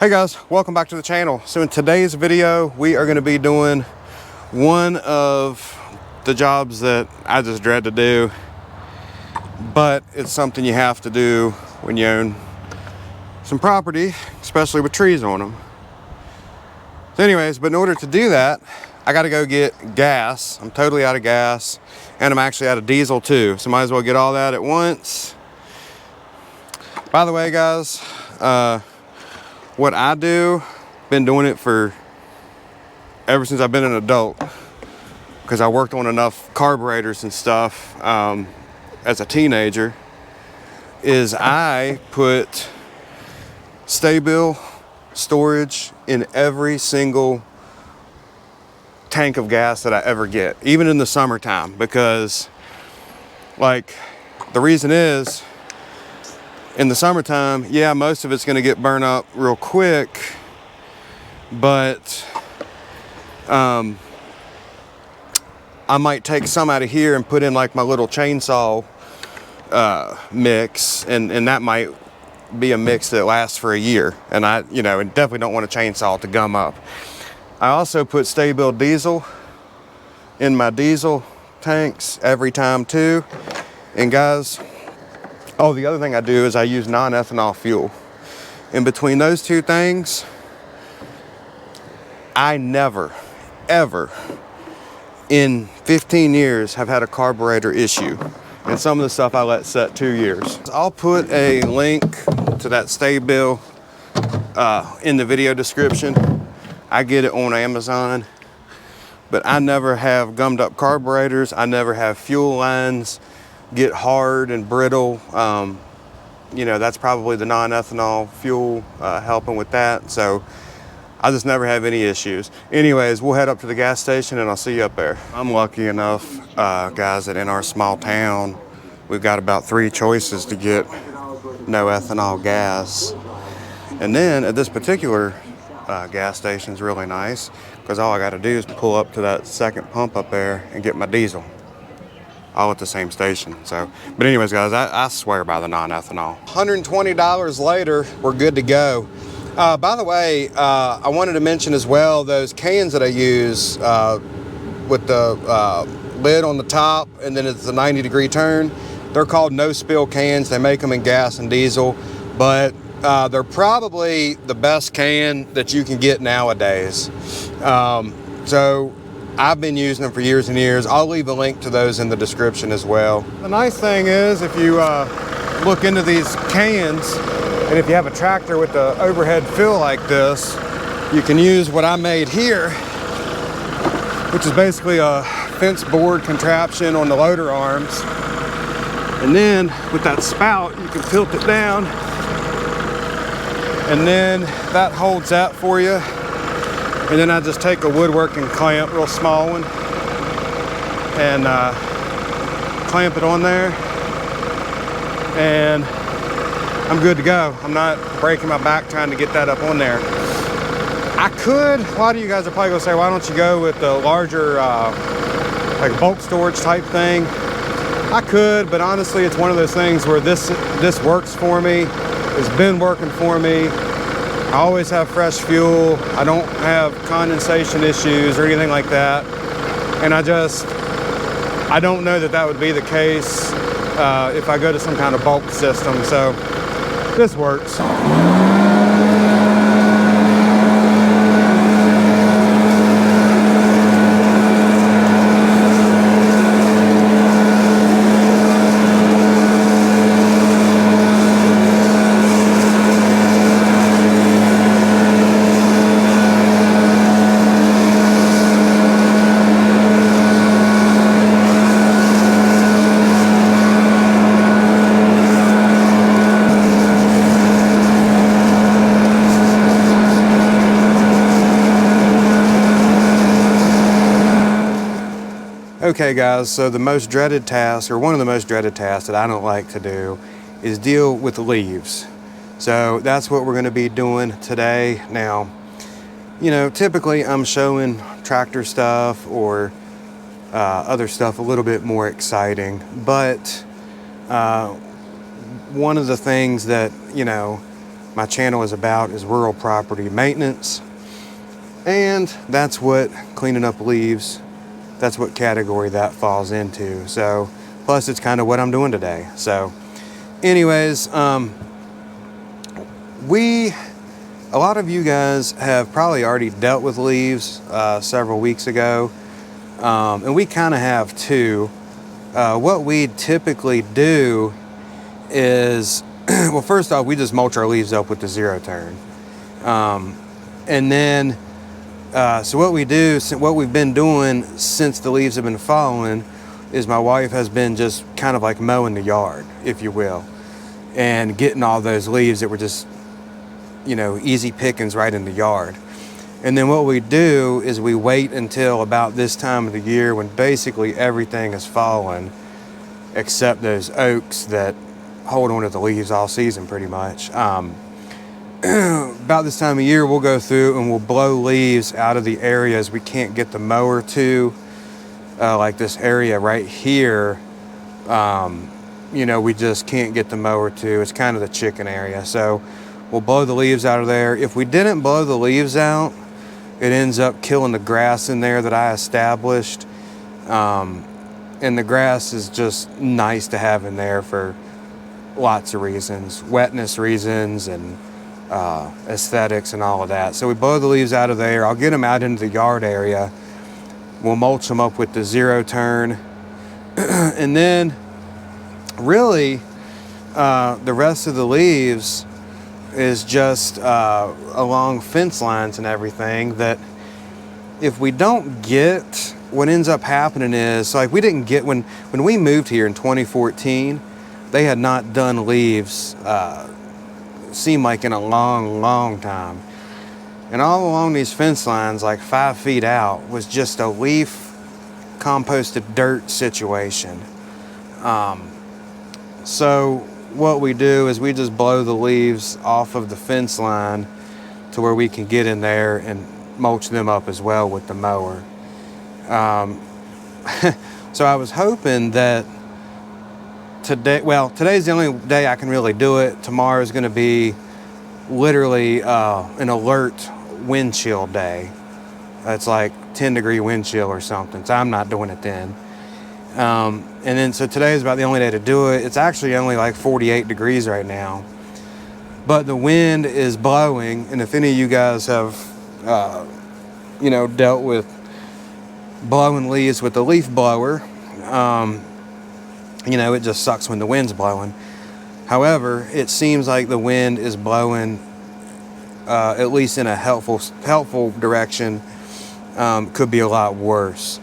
Hey guys, welcome back to the channel. So in today's video, we are going to be doing one of the jobs that I just dread to do, but it's something you have to do when you own some property, especially with trees on them. So anyways, but in order to do that, I got to go get gas. I'm totally out of gas, and I'm actually out of diesel too. So might as well get all that at once. By the way, guys, what I do, been doing it for ever since I've been an adult, because I worked on enough carburetors and stuff as a teenager, is I put STA-BIL storage in every single tank of gas that I ever get, even in the summertime, because like the reason is, in the summertime, yeah, most of it's going to get burned up real quick, but I might take some out of here and put in like my little chainsaw mix, and that might be a mix that lasts for a year, and I definitely don't want a chainsaw to gum up. I also put STA-BIL diesel in my diesel tanks every time too. And guys, oh, the other thing I do is I use non-ethanol fuel. In between those two things, I never, ever in 15 years have had a carburetor issue. And some of the stuff I let set 2 years. I'll put a link to that STA-BIL in the video description. I get it on Amazon, but I never have gummed up carburetors. I never have fuel lines get hard and brittle. That's probably the non-ethanol fuel helping with that. So I just never have any issues. Anyways, we'll head up to the gas station and I'll see you up there. I'm lucky enough, guys, that in our small town, we've got about 3 choices to get no ethanol gas. And then at this particular gas station is really nice, because all I got to do is pull up to that second pump up there and get my diesel, all at the same station. So, but anyways, guys, I swear by the non-ethanol. $120 later, we're good to go. By the way, I wanted to mention as well, those cans that I use with the lid on the top, and then it's a 90-degree turn. They're called no spill cans. They make them in gas and diesel, but they're probably the best can that you can get nowadays. So I've been using them for years and years. I'll leave a link to those in the description as well. The nice thing is, if you look into these cans, and if you have a tractor with the overhead fill like this, you can use what I made here, which is basically a fence board contraption on the loader arms. And then with that spout, you can tilt it down, and then that holds that for you. And then I just take a woodworking clamp, real small one, and clamp it on there, and I'm good to go. I'm not breaking my back trying to get that up on there. I could, a lot of you guys are probably gonna say, why don't you go with the larger like bulk storage type thing? I could, but honestly, it's one of those things where this works for me. It's been working for me. I always have fresh fuel. I don't have condensation issues or anything like that. And I don't know that would be the case if I go to some kind of bulk system. So this works. Okay guys, so the most dreaded task, or one of the most dreaded tasks that I don't like to do, is deal with leaves. So that's what we're going to be doing today. Now, typically I'm showing tractor stuff or other stuff a little bit more exciting, but one of the things that my channel is about, is rural property maintenance. And that's what cleaning up leaves, that's what category that falls into. So, plus it's kind of what I'm doing today. So, anyways, a lot of you guys have probably already dealt with leaves several weeks ago. And we kind of have too. What we typically do is, well, first off, we just mulch our leaves up with the zero turn. And then, so what we do, what we've been doing since the leaves have been falling, is my wife has been just kind of like mowing the yard, if you will, and getting all those leaves that were just, you know, easy pickings right in the yard. And then what we do is we wait until about this time of the year when basically everything is fallen, except those oaks that hold on to the leaves all season pretty much. About this time of year, we'll go through and we'll blow leaves out of the areas we can't get the mower to, like this area right here. You know, we just can't get the mower to. It's kind of the chicken area. So we'll blow the leaves out of there. If we didn't blow the leaves out, it ends up killing the grass in there that I established. And the grass is just nice to have in there for lots of reasons, wetness reasons and aesthetics and all of that. So we blow the leaves out of there. I'll get them out into the yard area. We'll mulch them up with the zero turn. And then really the rest of the leaves is just along fence lines and everything that if we don't get, what ends up happening is, like we didn't get, when we moved here in 2014, they had not done leaves, seemed like in a long time. And all along these fence lines, like 5 feet out, was just a leaf composted dirt situation. So what we do is we just blow the leaves off of the fence line to where we can get in there and mulch them up as well with the mower. So I was hoping that today, well, today's the only day I can really do it. Tomorrow is going to be literally an alert wind chill day. It's like 10-degree wind chill or something, so I'm not doing it then. And then so today is about the only day to do it. It's actually only like 48 degrees right now, but the wind is blowing. And if any of you guys have you know, dealt with blowing leaves with the leaf blower, you know, it just sucks when the wind's blowing. However, it seems like the wind is blowing at least in a helpful direction. Could be a lot worse.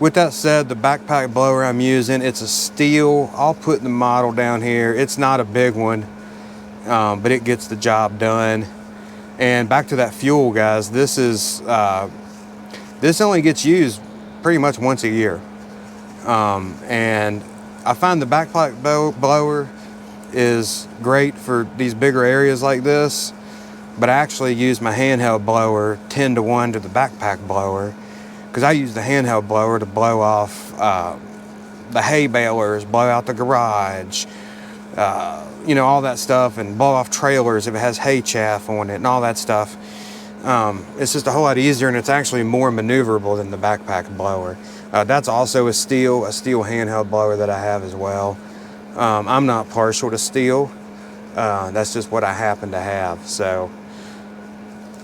With that said, the backpack blower I'm using, it's a STIhl. I'll put the model down here. It's not a big one, but it gets the job done. And back to that fuel, guys, this is this only gets used pretty much once a year. And I find the backpack blower is great for these bigger areas like this, but I actually use my handheld blower 10-to-1 to the backpack blower, because I use the handheld blower to blow off the hay balers, blow out the garage, you know, all that stuff, and blow off trailers if it has hay chaff on it and all that stuff. It's just a whole lot easier, and it's actually more maneuverable than the backpack blower. That's also a STIhl handheld blower that I have as well. I'm not partial to STIhl. That's just what I happen to have. So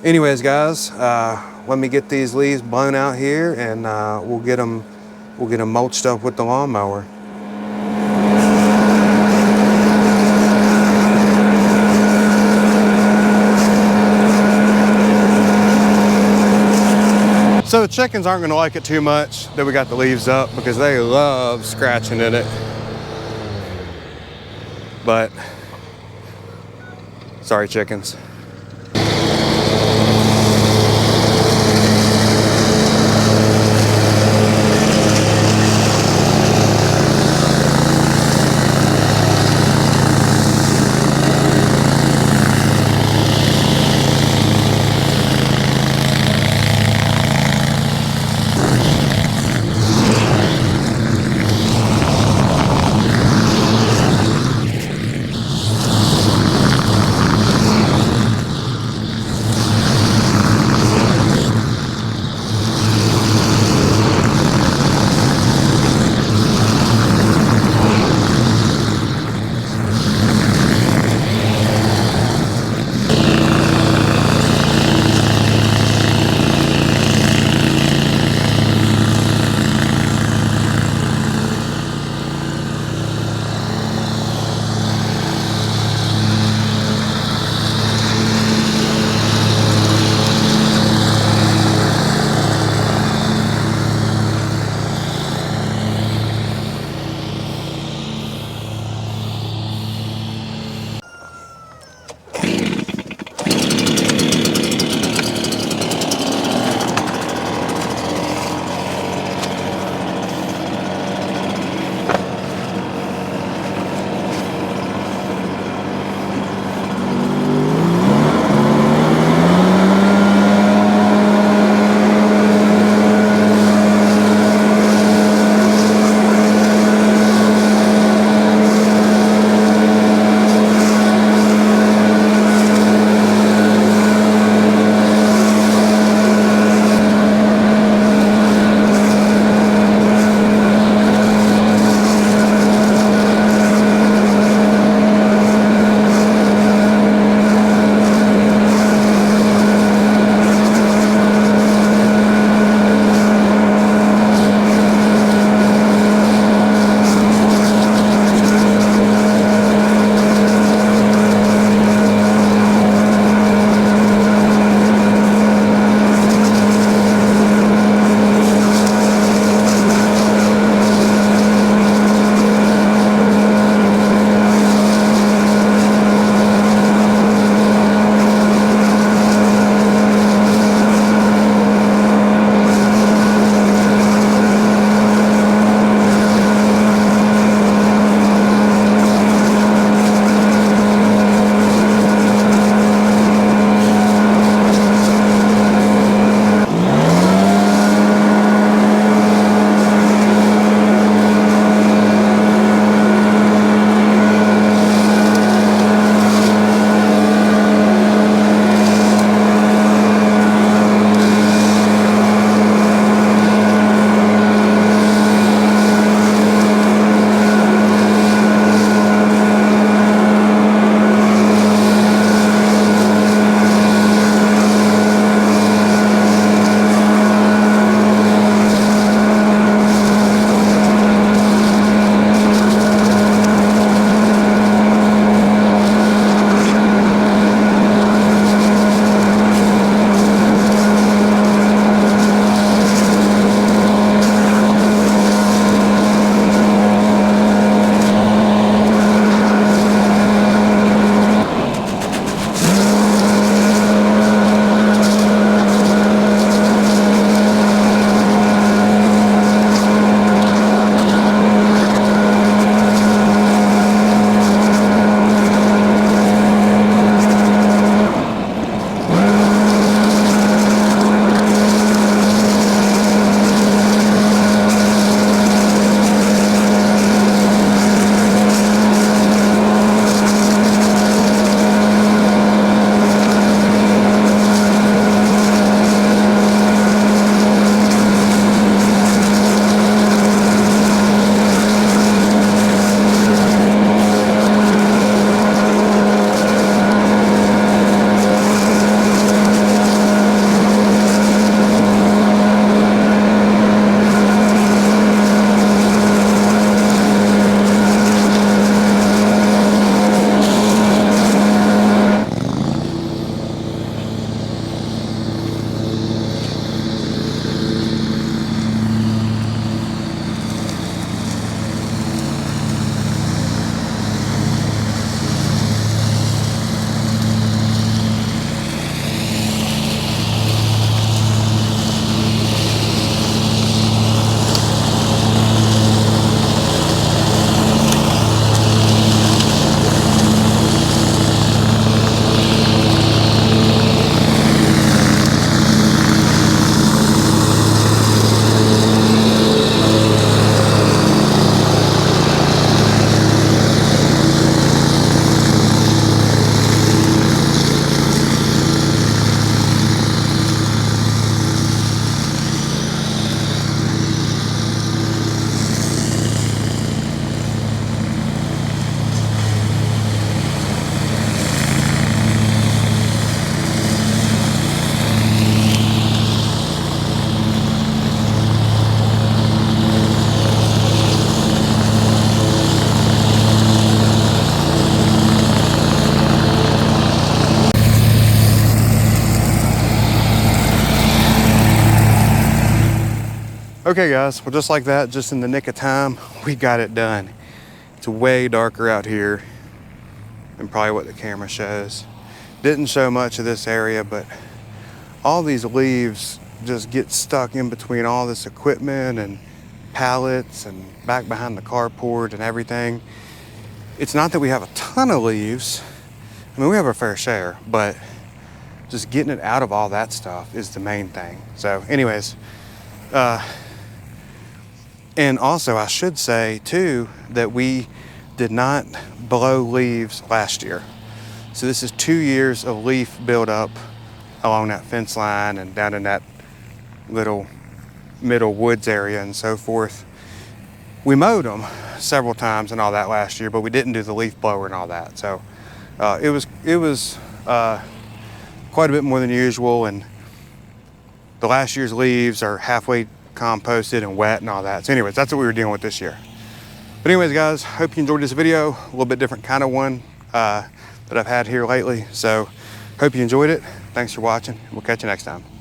anyways, guys, let me get these leaves blown out here, and we'll get them mulched up with the lawnmower. So the chickens aren't going to like it too much that we got the leaves up, because they love scratching in it. But sorry, chickens. Okay guys, well just like that, just in the nick of time, we got it done. It's way darker out here than probably what the camera shows. Didn't show much of this area, but all these leaves just get stuck in between all this equipment and pallets and back behind the carport and everything. It's not that we have a ton of leaves. I mean, we have our fair share, but just getting it out of all that stuff is the main thing. So anyways, and also I should say too, that we did not blow leaves last year. So this is 2 years of leaf buildup along that fence line and down in that little middle woods area and so forth. We mowed them several times and all that last year, but we didn't do the leaf blower and all that. So it was quite a bit more than usual, and the last year's leaves are halfway composted and wet and all that. So anyways, that's what we were dealing with this year. But anyways guys, hope you enjoyed this video. A little bit different kind of one that I've had here lately. So hope you enjoyed it. Thanks for watching. We'll catch you next time.